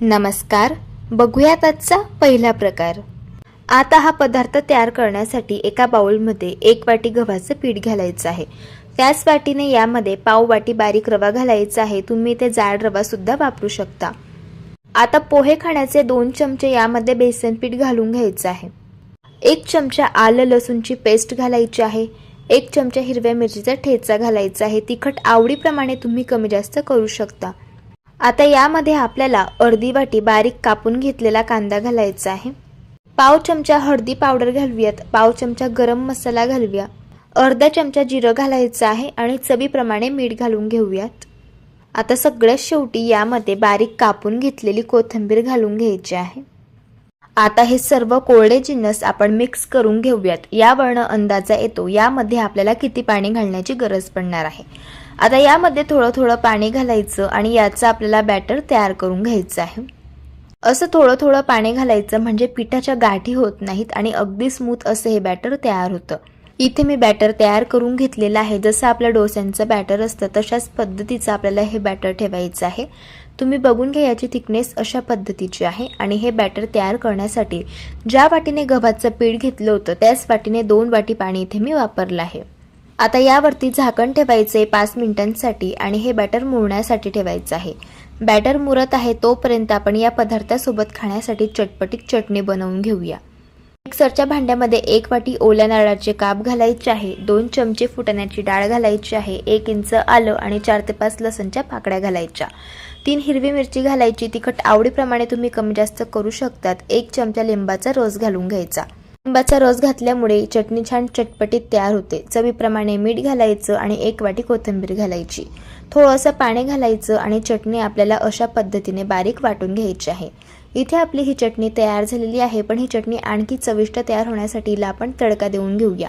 नमस्कार, बघूयात आजचा पहिला प्रकार। आता हा पदार्थ तयार करण्यासाठी एका बाउलमध्ये 1 वाटी गव्हाचं पीठ घालायचं आहे। त्याच वाटीने यामध्ये पाव वाटी बारीक रवा घालायचा आहे। तुम्ही ते जाड रवा सुद्धा वापरू शकता। आता पोहे खाण्याचे 2 चमचे यामध्ये बेसन पीठ घालून घ्यायचं आहे। 1 चमचा आलं लसूणची पेस्ट घालायची आहे। 1 चमचा हिरव्या मिरचीचा ठेचा घालायचा आहे। तिखट आवडीप्रमाणे तुम्ही कमी जास्त करू शकता। आता यामध्ये आपल्याला अर्धी वाटी बारीक कापून घेतलेला कांदा घालायचा आहे। पाव चमचा हळदी पावडर घालूयात। पाव चमचा गरम मसाला घालूया। अर्धा चमचा जिरं घालायचं आहे आणि चवीप्रमाणे मीठ घालून घेऊयात। आता सगळ्यात शेवटी यामध्ये बारीक कापून घेतलेली कोथिंबीर घालून घ्यायची आहे। आता हे सर्व कोरडे जिन्नस आपण मिक्स करून घेऊयात। यावरून अंदाजा येतो यामध्ये आपल्याला किती पाणी घालण्याची गरज पडणार आहे। आता यामध्ये थोडं थोडं पाणी घालायचं आणि याचं आपल्याला बॅटर तयार करून घ्यायचं आहे। असं थोडं थोडं पाणी घालायचं म्हणजे पिठाच्या गाठी होत नाहीत आणि अगदी स्मूथ असं हे बॅटर तयार होतं। इथे मी बॅटर तयार करून घेतलेलं आहे। जसं आपलं डोस्यांचं बॅटर असतं तशाच पद्धतीचं आपल्याला हे बॅटर ठेवायचं आहे। तुम्ही बघून घ्या याची थिकनेस अशा पद्धतीची आहे आणि हे बॅटर तयार करण्यासाठी ज्या वाटीने गव्हाचं पीठ घेतलं होतं त्याच वाटीने 2 वाटी पाणी इथे मी वापरलं आहे। आता यावरती झाकण ठेवायचे 5 मिनिटांसाठी आणि हे बॅटर मुरण्यासाठी ठेवायचं आहे। बॅटर मुरत आहे तोपर्यंत आपण या पदार्थासोबत खाण्यासाठी चटपटीत चटणी बनवून घेऊया। मिक्सरच्या भांड्यामध्ये 1 वाटी ओल्या नारळाचे काप घालायचे आहे। 2 चमचे फुटाण्याची डाळ घालायची आहे। 1 इंच आलं आणि 4 ते 5 लसणच्या पाकळ्या घालायच्या। 3 हिरवी मिरची घालायची। तिखट आवडीप्रमाणे तुम्ही कमी जास्त करू शकतात। 1 चमचा लिंबाचा रस घालून घ्यायचा। लिंबाचा रस घातल्यामुळे चटणी छान चटपटीत तयार होते। चवीप्रमाणे मीठ घालायचं आणि 1 वाटी कोथिंबीर घालायची। थोडंसं पाणी घालायचं आणि चटणी आपल्याला अशा पद्धतीने बारीक वाटून घ्यायची आहे। इथे आपली ही चटणी तयार झालेली आहे, पण ही चटणी आणखी चविष्ट तयार होण्यासाठी हिला आपण तडका देऊन घेऊया।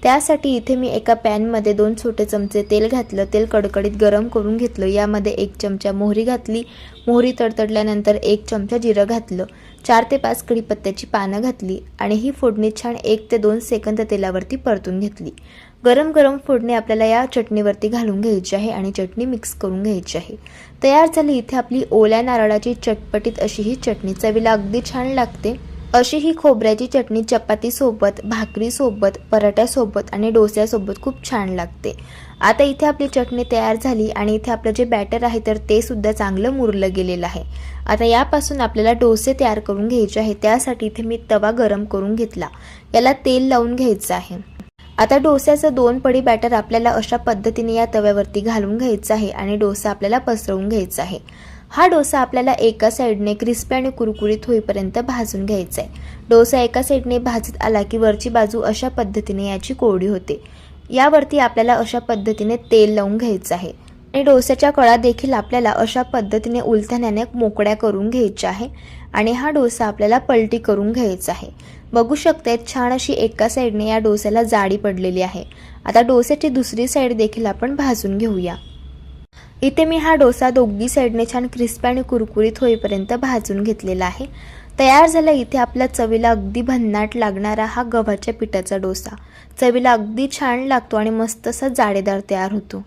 त्यासाठी इथे मी एका पॅनमध्ये 2 छोटे चमचे तेल घातलं। तेल कडकडीत गरम करून घेतलं। यामध्ये 1 चमचा मोहरी घातली। मोहरी तडतडल्यानंतर 1 चमचा जिरं घातलं। 4 ते 5 कढीपत्त्याची पानं घातली आणि ही फोडणी छान 1 ते 2 सेकंद तेलावरती परतून घेतली। गरम गरम फोडणी आपल्याला या चटणीवरती घालून घ्यायची आहे आणि चटणी मिक्स करून घ्यायची आहे। तयार झाली इथे आपली ओल्या नारळाची चटपटीत अशी ही चटणी। चवीला अगदी छान लागते। अशी ही खोबऱ्याची चटणी चपातीसोबत, भाकरीसोबत, पराठ्यासोबत आणि डोस्यासोबत खूप छान लागते। आता इथे आपली चटणी तयार झाली आणि इथे आपलं जे बॅटर आहे तर ते सुद्धा चांगलं मुरलं गेलेलं आहे। आता यापासून आपल्याला डोसे तयार करून घ्यायचे आहे। त्यासाठी इथे मी तवा गरम करून घेतला। याला तेल लावून घ्यायचं आहे। आता डोस्याचं 2 पडी बॅटर आपल्याला अशा पद्धतीने या तव्यावरती घालून घ्यायचं आहे आणि डोसा आपल्याला पसरवून घ्यायचा आहे। हा डोसा आपल्याला एका साइडने क्रिस्पी आणि कुरकुरीत होईपर्यंत भाजून घ्यायचा आहे। डोसा एका साइडने भाजत आला की वरची बाजू अशा पद्धतीने याची कोरडी होते। यावरती आपल्याला अशा पद्धतीने तेल लावून घ्यायचं आहे आणि डोस्याच्या कळा देखील आपल्याला अशा पद्धतीने उलथण्याने मोकळ्या करून घ्यायच्या आहे आणि हा डोसा आपल्याला पलटी करून घ्यायचा आहे। बघू शकता छान अशी एका साइडने या डोस्याला जाडी पडलेली आहे। आता डोस्याची दुसरी साइड देखील आपण भाजून घेऊया। इथे मी हा डोसा दोघी साइडने छान क्रिस्पी आणि कुरकुरीत होईपर्यंत भाजून घेतलेला आहे। तयार झाला इथे आपल्या चवीला अगदी भन्नाट लागणारा हा गव्हाच्या पिठाचा डोसा। चवीला अगदी छान लागतो आणि मस्त असा जाडेदार तयार होतो।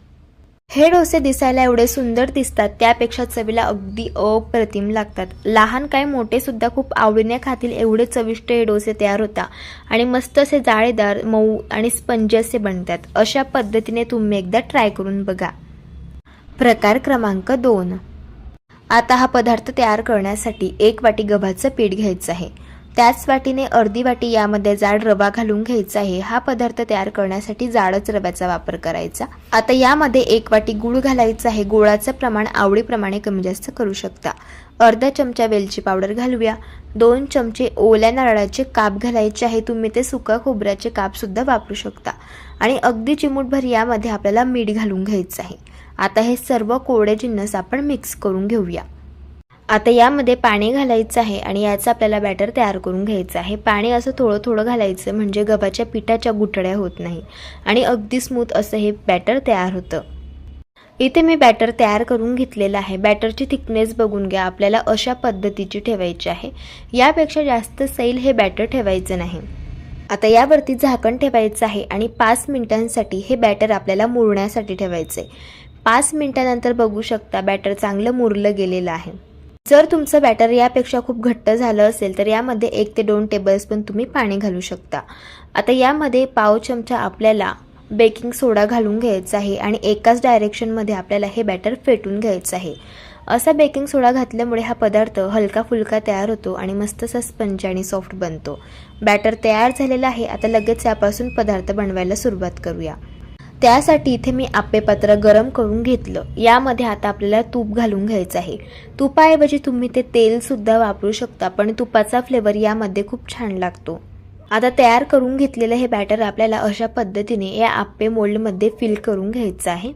हे डोसे दिसायला एवढे सुंदर दिसतात त्यापेक्षा चवीला अगदी अप्रतिम लागतात। लहान काय मोठे सुद्धा खूप आवडीने खातील एवढे चविष्ट हे डोसे तयार होतात आणि मस्त असे जाळेदार, मऊ आणि स्पंजी असे बनतात। अशा पद्धतीने तुम्ही एकदा ट्राय करून बघा। प्रकार क्रमांक 2। आता हा पदार्थ तयार करण्यासाठी 1 वाटी गव्हाचं पीठ घ्यायचं आहे। त्याच वाटीने अर्धी वाटी यामध्ये जाड रवा घालून घ्यायचा आहे। हा पदार्थ तयार करण्यासाठी जाडच रव्याचा वापर करायचा। आता यामध्ये 1 वाटी गूळ घालायचा आहे। गुळाचं प्रमाण आवडीप्रमाणे कमी जास्त करू शकता। अर्धा चमचा वेलची पावडर घालूया। 2 चमचे ओल्या नारळाचे काप घालायचे आहे। तुम्ही ते सुका खोबऱ्याचे काप सुद्धा वापरू शकता आणि अगदी चिमूटभर यामध्ये आपल्याला मीठ घालून घ्यायचं आहे। आता हे सर्व कोरडे जिन्नस आपण मिक्स करून घेऊया। आता यामध्ये पाणी घालायचं आहे आणि याचं आपल्याला बॅटर तयार करून घ्यायचं आहे। पाणी असं थोडं थोडं घालायचं म्हणजे गव्हाच्या पिठाच्या गुठळ्या होत नाही आणि अगदी स्मूथ असं हे बॅटर तयार होतं। इथे मी बॅटर तयार करून घेतलेलं आहे। बॅटरची थिकनेस बघून घ्या। आपल्याला अशा पद्धतीची ठेवायची आहे। यापेक्षा जास्त सैल हे बॅटर ठेवायचं नाही। आता यावरती झाकण ठेवायचं आहे आणि 5 मिनिटांसाठी हे बॅटर आपल्याला मुरण्यासाठी ठेवायचं आहे। 5 मिनिटांनंतर बघू शकता बॅटर चांगलं मुरलं गेलेलं आहे। जर तुमचं बॅटर यापेक्षा खूप घट्ट झालं असेल तर यामध्ये 1 ते 2 टेबलस्पून तुम्ही पाणी घालू शकता. आता यामध्ये पाव चमचा आपल्याला बेकिंग सोडा घालून घ्यायचा आहे आणि एकाच डायरेक्शनमध्ये आपल्याला हे बॅटर फेटून घ्यायचं आहे. असा बेकिंग सोडा घातल्यामुळे हा पदार्थ हलका फुलका तयार होतो आणि मस्त असा स्पंज आणि सॉफ्ट बनतो. बॅटर तयार झालेला आहे. आता लगेच यापासून पदार्थ बनवायला सुरुवात करूया. त्यासाठी इथे मी आप्पेपात्र गरम करून घेतलं. यामध्ये आता आपल्याला तूप घालून घ्यायचं आहे. तुपाऐवजी तुम्ही ते तेलसुद्धा वापरू शकता, पण तुपाचा फ्लेवर यामध्ये खूप छान लागतो. आता तयार करून घेतलेलं हे बॅटर आपल्याला अशा पद्धतीने या आप्पे मोल्डमध्ये फिल करून घ्यायचं आहे.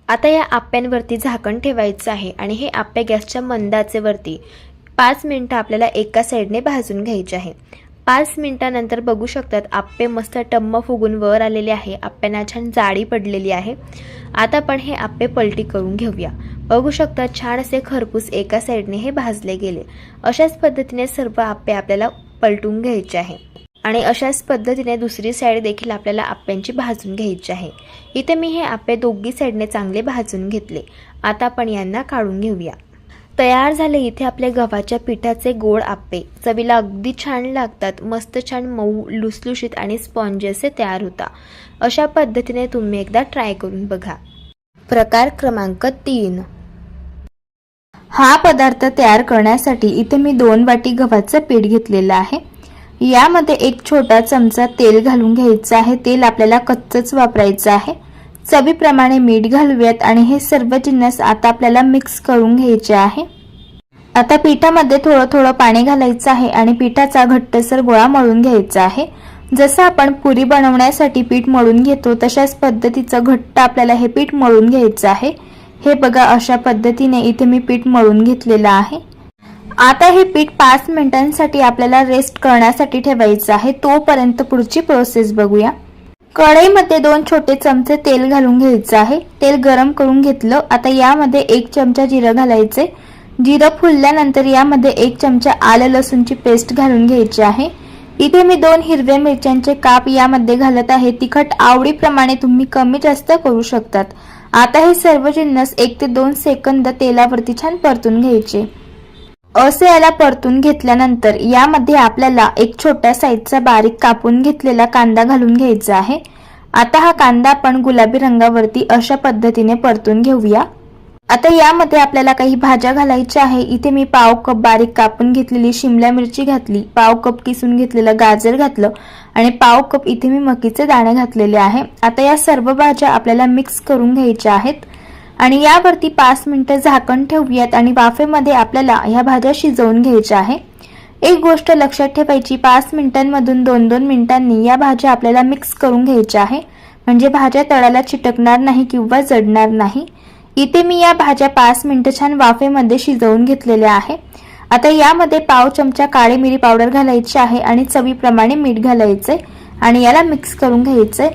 आता या आप्प्यांवरती झाकण ठेवायचं आहे आणि हे आप्पे गॅसच्या मंद आचेवरती 5 मिनिटं आपल्याला एका साईडने भाजून घ्यायचे आहे. 5 मिनिटानंतर बघू शकतात आप्पे मस्त टम्म फुगून वर आलेले आहे. आप्प्यांना छान जाळी पडलेली आहे. आता आपण हे आप्पे पलटी करून घेऊया. बघू शकता छान असे खरपूस एका साईडने हे भाजले गेले. अशाच पद्धतीने सर्व आप्पे आपल्याला पलटून घ्यायचे आहे आणि अशाच पद्धतीने दुसरी साईड देखील आपल्याला आप्प्यांची भाजून घ्यायची आहे. इथे मी हे आप्पे दोघी साईडने चांगले भाजून घेतले. आता आपण यांना काढून घेऊया. तयार झाले इथे आपले गव्हाच्या पिठाचे गोड आप्पे. चवीला अगदी छान लागतात. मस्त छान मऊ लुसलुशीत आणि स्पॉन्जी असे तयार होता. अशा पद्धतीने तुम्ही एकदा ट्राय करून बघा. प्रकार क्रमांक 3. हा पदार्थ तयार करण्यासाठी इथे मी 2 वाटी गव्हाचं पीठ घेतलेलं आहे. यामध्ये 1 छोटा चमचा तेल घालून घ्यायचं आहे. तेल आपल्याला कच्चंच वापरायचं आहे. चवीप्रमाणे मीठ घालूयात आणि हे सर्व जिन्नस आता आपल्याला मिक्स करून घ्यायचे आहे. आता पिठामध्ये थोडं थोडं पाणी घालायचं आहे आणि पिठाचा घट्टसर गोळा मळून घ्यायचा आहे. जसं आपण पुरी बनवण्यासाठी पीठ मळून घेतो तशाच पद्धतीचं घट्ट आपल्याला हे पीठ मळून घ्यायचं आहे. हे बघा अशा पद्धतीने इथे मी पीठ मळून घेतलेलं आहे. आता हे पीठ 5 मिनिटांसाठी आपल्याला रेस्ट करण्यासाठी ठेवायचं आहे. तोपर्यंत पुढची प्रोसेस बघूया. कढईमध्ये 2 छोटे चमचे तेल घालून घ्यायचं आहे. तेल गरम करून घेतलं. आता यामध्ये 1 चमचा जिरं घालायचे. जिरं फुलल्यानंतर यामध्ये 1 चमचा आलं लसूणची पेस्ट घालून घ्यायची आहे. इथे मी 2 हिरव्या मिरच्यांचे काप यामध्ये घालत आहे. तिखट आवडीप्रमाणे तुम्ही कमी जास्त करू शकतात. आता हे सर्व जिन्नस 1 ते 2 सेकंद तेलावरती छान परतून घ्यायचे. असे याला परतून घेतल्यानंतर यामध्ये आपल्याला 1 छोट्या साईजचा बारीक कापून घेतलेला कांदा घालून घ्यायचा आहे. आता हा कांदा आपण गुलाबी रंगावरती अशा पद्धतीने परतून घेऊया. आता यामध्ये आपल्याला काही भाज्या घालायच्या आहे. इथे मी पाव कप बारीक कापून घेतलेली शिमला मिरची घातली, पाव कप किसून घेतलेलं गाजर घातलं आणि पाव कप इथे मी मकीचे दाणे घातलेले आहे. आता या सर्व भाज्या आपल्याला मिक्स करून घ्यायच्या आहेत आणि यावरती 5 मिनिटं झाकण ठेवूयात आणि वाफेमध्ये आपल्याला ह्या भाज्या शिजवून घ्यायच्या आहे. एक गोष्ट लक्षात ठेवायची, 5 मिनिटांमधून 2-2 मिनिटांनी या भाज्या आपल्याला मिक्स करून घ्यायच्या आहे, म्हणजे भाज्या तळाला चिटकणार नाही किंवा जडणार नाही. इथे मी या भाज्या 5 मिनिटं छान वाफेमध्ये शिजवून घेतलेल्या आहे. आता यामध्ये पाव चमचा काळी मिरी पावडर घालायची आहे आणि चवीप्रमाणे मीठ घालायचे आणि याला मिक्स करून घ्यायचे.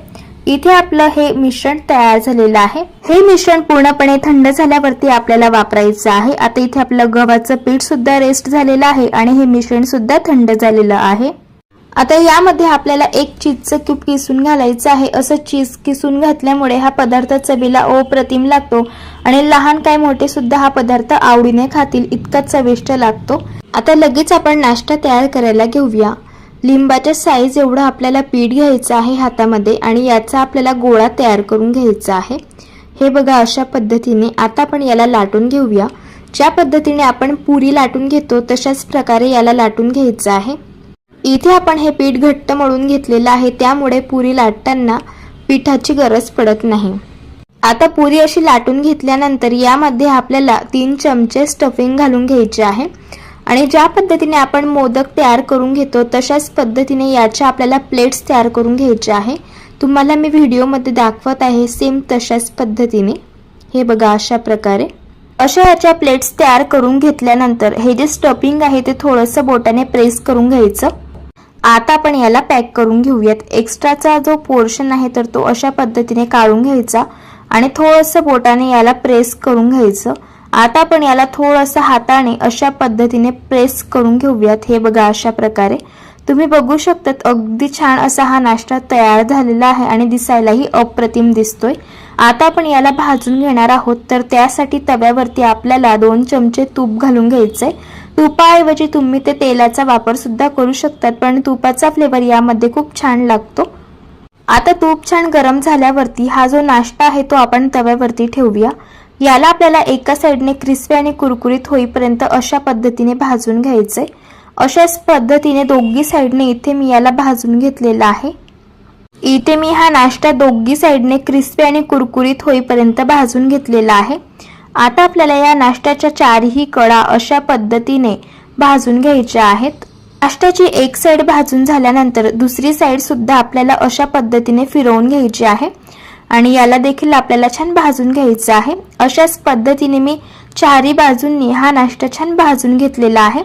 इथे आपलं हे मिश्रण तयार झालेलं आहे. हे मिश्रण पूर्णपणे थंड झाल्यावरती आपल्याला वापरायचं आहे. आता इथे आपलं गव्हाचं पीठ सुद्धा रेस्ट झालेलं आहे आणि हे मिश्रण सुद्धा थंड झालेलं आहे. आता यामध्ये आपल्याला 1 चीजचं क्यूब किसून घालायचं आहे. असं चीज किसून घातल्यामुळे हा पदार्थ चवीला अप्रतिम लागतो आणि लहान काय मोठे सुद्धा हा पदार्थ आवडीने खातील इतका चविष्ट लागतो. आता लगेच आपण नाश्ता तयार करायला घेऊया. लिंबाच्या साईज एवढं आपल्याला पीठ घ्यायचं आहे हातामध्ये आणि याचा आपल्याला गोळा तयार करून घ्यायचा आहे. हे बघा अशा पद्धतीने. आता आपण याला लाटून घेऊया. ज्या पद्धतीने आपण पुरी लाटून घेतो तशाच प्रकारे याला लाटून घ्यायचं आहे. इथे आपण हे पीठ घट्ट मळून घेतलेलं आहे, त्यामुळे पुरी लाटताना पिठाची गरज पडत नाही. आता पुरी अशी लाटून घेतल्यानंतर यामध्ये आपल्याला 3 चमचे स्टफिंग घालून घ्यायचे आहे आणि ज्या पद्धतीने आपण मोदक तयार करून घेतो तशाच पद्धतीने याच्या आपल्याला प्लेट्स तयार करून घ्यायच्या आहे. तुम्हाला मी व्हिडिओमध्ये दाखवत आहे सेम तशाच पद्धतीने. हे बघा अशा प्रकारे अशा याच्या प्लेट्स तयार करून घेतल्यानंतर हे जे स्टफिंग आहे ते थोडंसं बोटाने प्रेस करून घ्यायचं. आता आपण याला पॅक करून घेऊयात. एक्स्ट्राचा जो पोर्शन आहे तर तो अशा पद्धतीने काढून घ्यायचा आणि थोडंसं बोटाने याला प्रेस करून घ्यायचं. आता आपण याला थोडंसं हाताने अशा पद्धतीने प्रेस करून घेऊयात. हे बघा अशा प्रकारे तुम्ही बघू शकतात. अगदी छान असा हा नाश्ता तयार झालेला आहे आणि दिसायलाही अप्रतिम दिसतोय. आता आपण याला भाजून घेणार आहोत, तर त्यासाठी तव्यावरती आपल्याला 2 चमचे तूप घालून घ्यायचे. तुपाऐवजी तुम्ही ते तेलाचा वापर सुद्धा करू शकतात, पण तुपाचा फ्लेवर यामध्ये खूप छान लागतो. आता तूप छान गरम झाल्यावरती हा जो नाश्ता आहे तो आपण तव्यावरती ठेवूया. याला आपल्याला एका साईडने क्रिस्पी आणि कुरकुरीत होईपर्यंत अशा पद्धतीने भाजून घ्यायचे. अशाच पद्धतीने दोघी साईडने इथे मी याला भाजून घेतलेला आहे. इथे मी हा नाश्ता दोघी साईडने क्रिस्पी आणि कुरकुरीत होईपर्यंत भाजून घेतलेला आहे. आता आपल्याला या नाश्त्याच्या चारही कडा अशा पद्धतीने भाजून घ्यायच्या आहेत. नाश्त्याची एक साईड भाजून झाल्यानंतर दुसरी साईड सुद्धा आपल्याला अशा पद्धतीने फिरवून घ्यायची आहे आणि याला देखील आपल्याला छान भाजून घ्यायचं आहे. अशाच पद्धतीने मी चारही बाजूंनी हा नाश्ता छान भाजून घेतलेला आहे.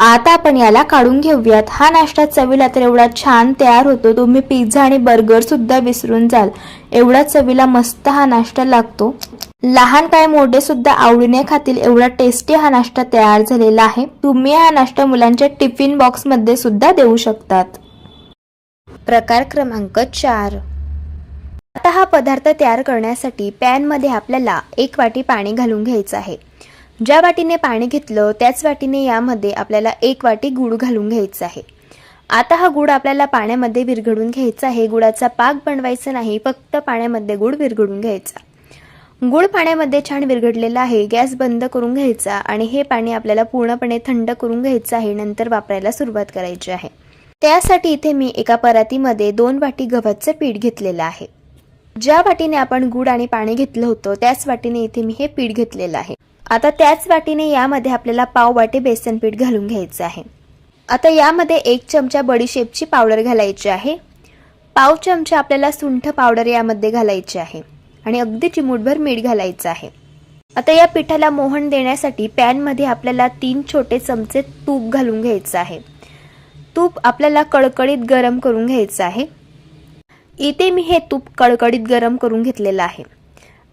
आता आपण याला काढून घेऊयात. हा नाश्ता चवीला तर एवढा छान तयार होतो, तुम्ही पिझ्झा आणि बर्गर सुद्धा विसरून जाल, एवढा चवीला मस्त हा नाश्ता लागतो. लहान काय मोठे सुद्धा आवडीने खातील एवढा टेस्टी हा नाश्ता तयार झालेला आहे. तुम्ही हा नाश्ता मुलांच्या टिफिन बॉक्स मध्ये सुद्धा देऊ शकतात. प्रकार क्रमांक 4. आता हा पदार्थ तयार करण्यासाठी पॅन मध्ये आपल्याला 1 वाटी पाणी घालून घ्यायचं आहे. ज्या वाटीने पाणी घेतलं त्याच वाटीने यामध्ये आपल्याला 1 वाटी गूळ घालून घ्यायचा आहे. आता हा गूळ आपल्याला पाण्यामध्ये विरघळून घ्यायचा आहे. गुळाचा पाक बनवायचा नाही, फक्त पाण्यामध्ये गूळ विरघळून घ्यायचा. गूळ पाण्यामध्ये छान विरघळलेला आहे. गॅस बंद करून घ्यायचा आणि हे पाणी आपल्याला पूर्णपणे थंड करून घ्यायचं आहे. नंतर वापरायला सुरुवात करायची आहे. त्यासाठी इथे मी एका परातीमध्ये 2 वाटी गव्हाचं पीठ घेतलेलं आहे. ज्या वाटीने आपण गूळ आणि पाणी घेतलं होतं त्याच वाटीने इथे मी हे पीठ घेतलेलं आहे. आता त्याच वाटीने यामध्ये आपल्याला पाव वाटी बेसन पीठ घालून घ्यायचं आहे. आता यामध्ये 1 चमचा बडीशेपची पावडर घालायची आहे. पाव चमचा आपल्याला सुंठ पावडर यामध्ये घालायची आहे आणि अगदी चिमूटभर मीठ घालायचं आहे. आता या पिठाला मोहन देण्यासाठी पॅन मध्ये आपल्याला 3 छोटे चमचे तूप घालून घ्यायचं आहे. तूप आपल्याला कडकडीत गरम करून घ्यायचं आहे. इथे मी हे तूप कडकडीत गरम करून घेतलेलं आहे.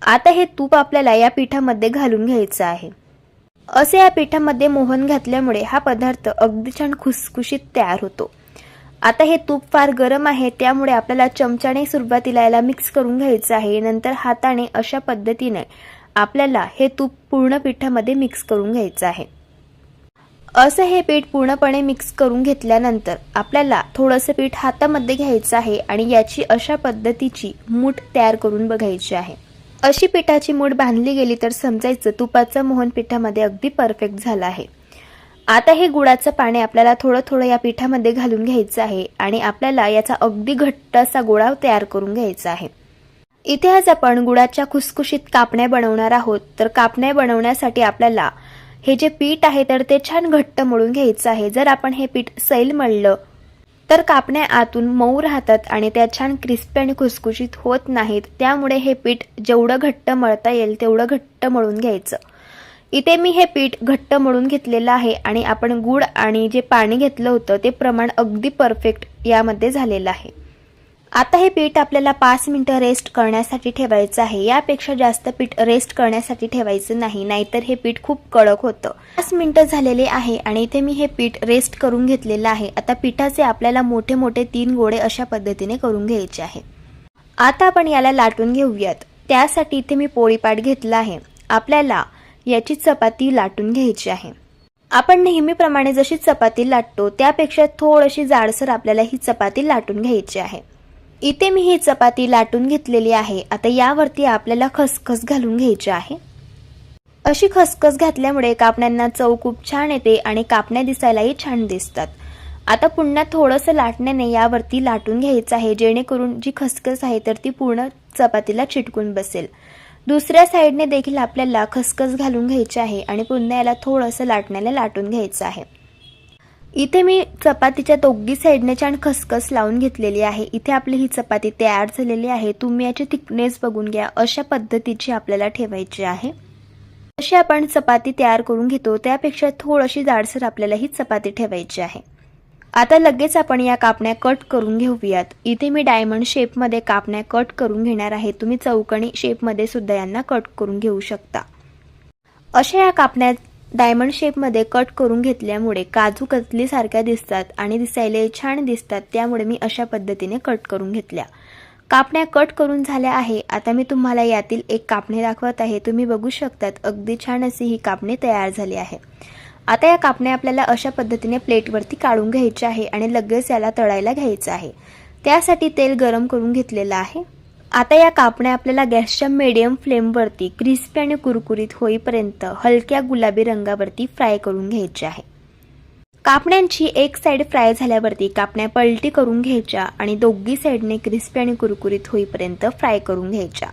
आता हे तूप आपल्याला या पिठामध्ये घालून घ्यायचं आहे. असे या पिठामध्ये मोहन घातल्यामुळे हा पदार्थ अगदी छान खुसखुशीत तयार होतो. आता हे तूप फार गरम आहे, त्यामुळे आपल्याला चमच्याने सुरुवातीला याला मिक्स करून घ्यायचं आहे. नंतर हाताने अशा पद्धतीने आपल्याला हे तूप पूर्ण पिठामध्ये मिक्स करून घ्यायचं आहे. असं हे पीठ पूर्णपणे मिक्स करून घेतल्यानंतर आपल्याला थोडंसं पीठ हातामध्ये घ्यायचं आहे आणि याची अशा पद्धतीची मूठ तयार करून बघायची आहे. अशी पिठाची मूठ बांधली गेली तर समजायचं तुपाचं मोहन पिठामध्ये अगदी परफेक्ट झालं आहे. आता हे गुळाचं पाणी आपल्याला थोडं थोडं या पिठामध्ये घालून घ्यायचं आहे आणि आपल्याला याचा अगदी घट्ट असा गोळा तयार करून घ्यायचा आहे. इथे आज आपण गुळाच्या खुसखुशीत कापण्या बनवणार आहोत. तर कापण्या बनवण्यासाठी आपल्याला हे जे पीठ आहे तर ते छान घट्ट मळून घ्यायचं आहे. जर आपण हे पीठ सैल मळलं तर कापण्या आतून मऊ राहतात आणि त्या छान क्रिस्पी आणि खुसखुशीत होत नाहीत. त्यामुळे हे पीठ जेवढं घट्ट मळता येईल तेवढं घट्ट मळून घ्यायचं. इथे मी हे पीठ घट्ट मळून घेतलेलं आहे आणि आपण गूळ आणि जे पाणी घेतलं होतं ते प्रमाण अगदी परफेक्ट यामध्ये झालेलं आहे. आता हे पीठ आपल्याला 5 मिनिटं रेस्ट करण्यासाठी ठेवायचं आहे. यापेक्षा जास्त पीठ रेस्ट करण्यासाठी ठेवायचं नाही, नाहीतर हे पीठ खूप कडक होतं. 5 मिनिटं झालेले आहे आणि इथे मी हे पीठ रेस्ट करून घेतलेलं आहे. आता पिठाचे आपल्याला मोठे मोठे 3 गोळे अशा पद्धतीने करून घ्यायचे आहे. आता आपण याला लाटून घेऊयात. त्यासाठी इथे मी पोळीपाट घेतला आहे. आपल्याला याची चपाती लाटून घ्यायची आहे. आपण नेहमीप्रमाणे जशी चपाती लाटतो त्यापेक्षा थोडीशी जाडसर आपल्याला ही चपाती लाटून घ्यायची आहे. इथे मी ही चपाती लाटून घेतलेली आहे. आता यावरती आपल्याला खसखस घालून घ्यायची आहे. अशी खसखस घातल्यामुळे कापण्यांना चव खूप छान येते आणि कापण्या दिसायलाही छान दिसतात. आता पुन्हा थोडंसं लाटण्याने यावरती लाटून घ्यायचं आहे, जेणेकरून जी खसखस आहे तर ती पूर्ण चपातीला चिटकून बसेल. दुसऱ्या साईडने देखील आपल्याला खसखस घालून घ्यायची आहे आणि पुन्हा याला थोडंसं लाटण्याला लाटून घ्यायचं आहे. इथे मी चपातीच्या दोघी साईडने छान खसखस लावून घेतलेली आहे. इथे आपली ही चपाती तयार झालेली आहे. तुम्ही याची थिकनेस बघून घ्या. अशा पद्धतीची आपल्याला ठेवायची आहे. अशी आपण चपाती तयार करून घेतो त्यापेक्षा थोडीशी जाडसर आपल्याला ही चपाती ठेवायची आहे. आता लगेच आपण या कापण्या कट करून घेऊयात. इथे मी डायमंड शेपमध्ये कापण्या कट करून घेणार आहे. तुम्ही चौकोनी शेपमध्ये सुद्धा यांना कट करून घेऊ शकता. अशा या कापण्या डायमंड शेपमध्ये कट करून घेतल्यामुळे काजू कतली सारख्या दिसतात आणि दिसायला छान दिसतात. त्यामुळे मी अशा पद्धतीने कट करून घेतल्या. कापण्या कट करून झाल्या आहे. आता मी तुम्हाला यातील एक कापणी दाखवत आहे. तुम्ही बघू शकतात अगदी छान अशी ही कापणी तयार झाली आहे. आता या कापण्या आपल्याला अशा पद्धतीने प्लेटवरती काढून घ्यायच्या आहे आणि लगेच याला तळायला घ्यायचं आहे. त्यासाठी तेल गरम करून घेतलेलं आहे. आता या कापण्या आपल्याला गॅसच्या मीडियम फ्लेमवरती क्रिस्पी आणि कुरकुरीत होईपर्यंत हलक्या गुलाबी रंगावरती फ्राय करून घ्यायच्या आहे. कापण्यांची एक साइड फ्राय झाल्यावरती कापण्या पलटी करून घ्यायच्या आणि दोघी साइडने क्रिस्पी आणि कुरकुरीत होईपर्यंत फ्राय करून घ्यायच्या.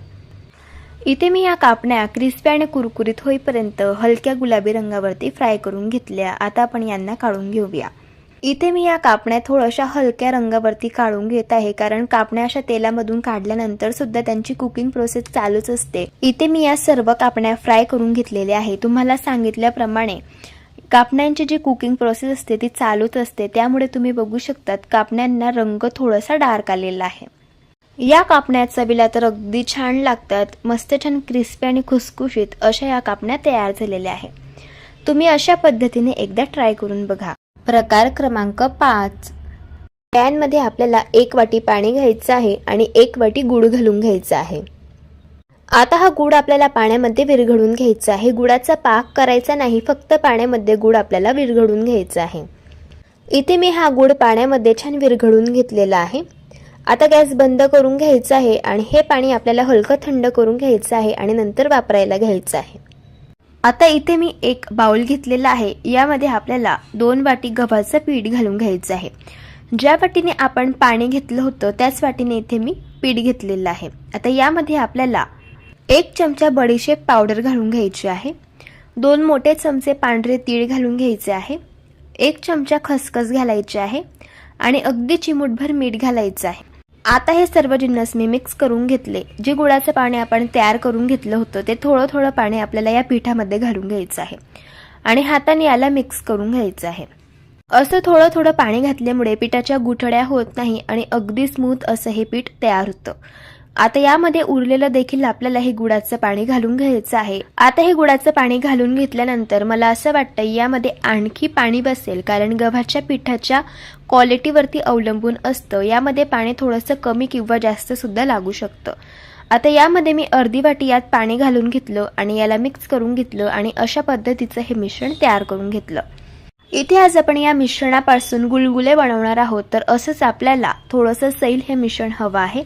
इथे मी या कापण्या क्रिस्पी आणि कुरकुरीत होईपर्यंत हलक्या गुलाबी रंगावरती फ्राय करून घेतल्या. आता आपण यांना काढून घेऊया. इथे मी या कापण्या थोड्याशा हलक्या रंगावरती काढून घेत आहे, कारण कापण्या अशा तेलामधून काढल्यानंतर सुद्धा त्यांची कुकिंग प्रोसेस चालूच असते. इथे मी या सर्व कापण्या फ्राय करून घेतलेल्या आहे. तुम्हाला सांगितल्याप्रमाणे कापण्यांची जी कुकिंग प्रोसेस असते ती चालूच असते, त्यामुळे तुम्ही बघू शकतात कापण्यांना रंग थोडासा डार्क आलेला आहे. या कापण्या चवीला तर अगदी छान लागतात. मस्त छान क्रिस्पी आणि खुसखुशीत अशा या कापण्या तयार झालेल्या आहे. तुम्ही अशा पद्धतीने एकदा ट्राय करून बघा. प्रकार क्रमांक 5. पॅनमध्ये आपल्याला 1 वाटी पाणी घ्यायचं आहे आणि 1 वाटी गूळ घालून घ्यायचा आहे. आता हा गूळ आपल्याला पाण्यामध्ये विरघळून घ्यायचा आहे. गुळाचा पाक करायचा नाही, फक्त पाण्यामध्ये गूळ आपल्याला विरघळून घ्यायचा आहे. इथे मी हा गूळ पाण्यामध्ये छान विरघळून घेतलेला आहे. आता गॅस बंद करून घ्यायचा आहे आणि हे पाणी आपल्याला हलकं थंड करून घ्यायचं आहे आणि नंतर वापरायला घ्यायचं आहे. आता इथे मी एक बाउल घेतलेला आहे. यामध्ये आपल्याला 2 वाटी गव्हाचं पीठ घालून घ्यायचं आहे. ज्या वाटीने आपण पाणी घेतलं होतं त्याच वाटीने इथे मी पीठ घेतलेलं आहे. आता यामध्ये आपल्याला 1 चमचा बडीशेप पावडर घालून घ्यायची आहे. 2 मोठे चमचे पांढरे तीळ घालून घ्यायचे आहे. 1 चमचा खसखस घालायचे आहे आणि अगदी चिमूटभर मीठ घालायचं आहे. आता हे सर्व जिन्नस मी मिक्स करून घेतले. जे गुळाचं पाणी आपण तयार करून घेतलं होतं ते थोडं पाणी आपल्याला या पिठामध्ये घालून घ्यायचं आहे आणि हाताने याला मिक्स करून घ्यायचं आहे. असं थोडं पाणी घातल्यामुळे पिठाच्या गुठळ्या होत नाही आणि अगदी स्मूथ असं हे पीठ तयार होतं. आता यामध्ये उरलेलं देखील आपल्याला हे गुळाचं पाणी घालून घ्यायचं आहे. आता हे गुळाचं पाणी घालून घेतल्यानंतर मला असं वाटतं यामध्ये आणखी पाणी बसेल, कारण गव्हाच्या पिठाच्या क्वालिटीवरती अवलंबून असतं. यामध्ये पाणी थोडंसं कमी किंवा जास्त सुद्धा लागू शकतं. आता यामध्ये मी अर्धी वाटी यात पाणी घालून घेतलं आणि याला मिक्स करून घेतलं आणि अशा पद्धतीचं हे मिश्रण तयार करून घेतलं. इथे आज आपण या मिश्रणापासून गुलगुले बनवणार आहोत, तर असंच आपल्याला थोडंसं सैल हे मिश्रण हवं आहे.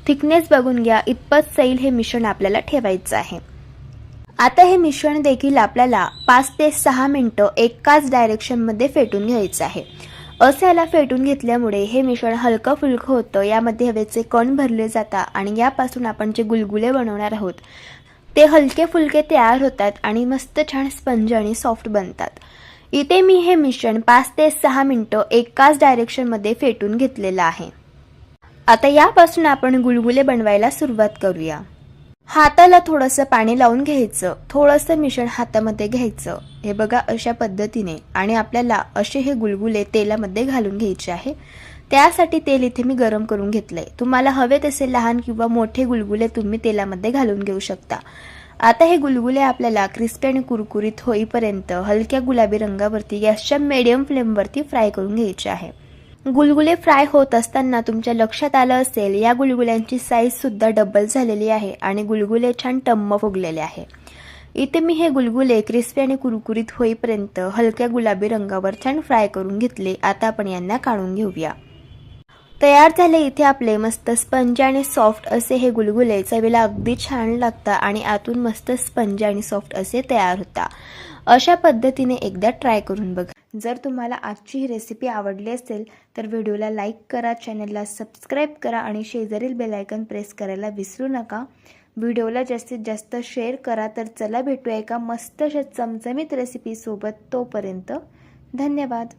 थिकनेस बघून घ्या, इतपत सैल हे मिश्रण आपल्याला ठेवायचं आहे. आता हे मिश्रण देखील आपल्याला 5 ते 6 मिनिटं एकाच डायरेक्शनमध्ये फेटून घ्यायचं आहे. असं याला फेटून घेतल्यामुळे हे मिश्रण हलकं फुलकं होतं. यामध्ये हवेचे कण भरले जातात आणि यापासून आपण जे गुलगुले बनवणार आहोत ते हलके फुलके तयार होतात आणि मस्त छान स्पंज आणि सॉफ्ट बनतात. इथे मी हे मिश्रण 5 ते 6 मिनिटं एकाच डायरेक्शनमध्ये फेटून घेतलेलं आहे. आता यापासून आपण गुलगुले बनवायला सुरुवात करूया. हाताला थोडंसं पाणी लावून घ्यायचं, थोडंसं मिश्रण हातामध्ये घ्यायचं. हे बघा अशा पद्धतीने, आणि आपल्याला असे हे गुलगुले तेलामध्ये घालून घ्यायचे आहे. त्यासाठी तेल इथे मी गरम करून घेतलंय. तुम्हाला हवे तसे लहान किंवा मोठे गुलगुले तुम्ही तेलामध्ये घालून घेऊ शकता. आता हे गुलगुले आपल्याला क्रिस्पी आणि कुरकुरीत होईपर्यंत हलक्या गुलाबी रंगावरती गॅसच्या मीडियम फ्लेमवरती फ्राय करून घ्यायचे आहे. गुलगुले फ्राय होत असताना तुमच्या लक्षात आलं असेल या गुलगुल्यांची साईज सुद्धा डबल झालेली आहे आणि गुलगुले छान टम्म फुगलेले आहे. इथे मी हे गुलगुले क्रिस्पी आणि कुरकुरीत होईपर्यंत हलक्या गुलाबी रंगावर छान फ्राय करून घेतले. आता आपण यांना काढून घेऊया. तयार झाले इथे आपले मस्त स्पंज आणि सॉफ्ट असे हे गुलगुले. चवीला अगदी छान लागतात आणि आतून मस्त स्पंज आणि सॉफ्ट असे तयार होता. अशा पद्धतीने एकदा ट्राय करून बघा. जर तुम्हाला आजची ही रेसिपी आवडली असेल तर व्हिडिओला लाईक करा, चॅनलला सबस्क्राईब करा आणि शेजारील बेल आयकॉन प्रेस करायला विसरू नका. व्हिडिओला जास्तीत जास्त शेअर करा. तर चला भेटूया एका मस्त अशा चमचमीत रेसिपी सोबत. तोपर्यंत धन्यवाद.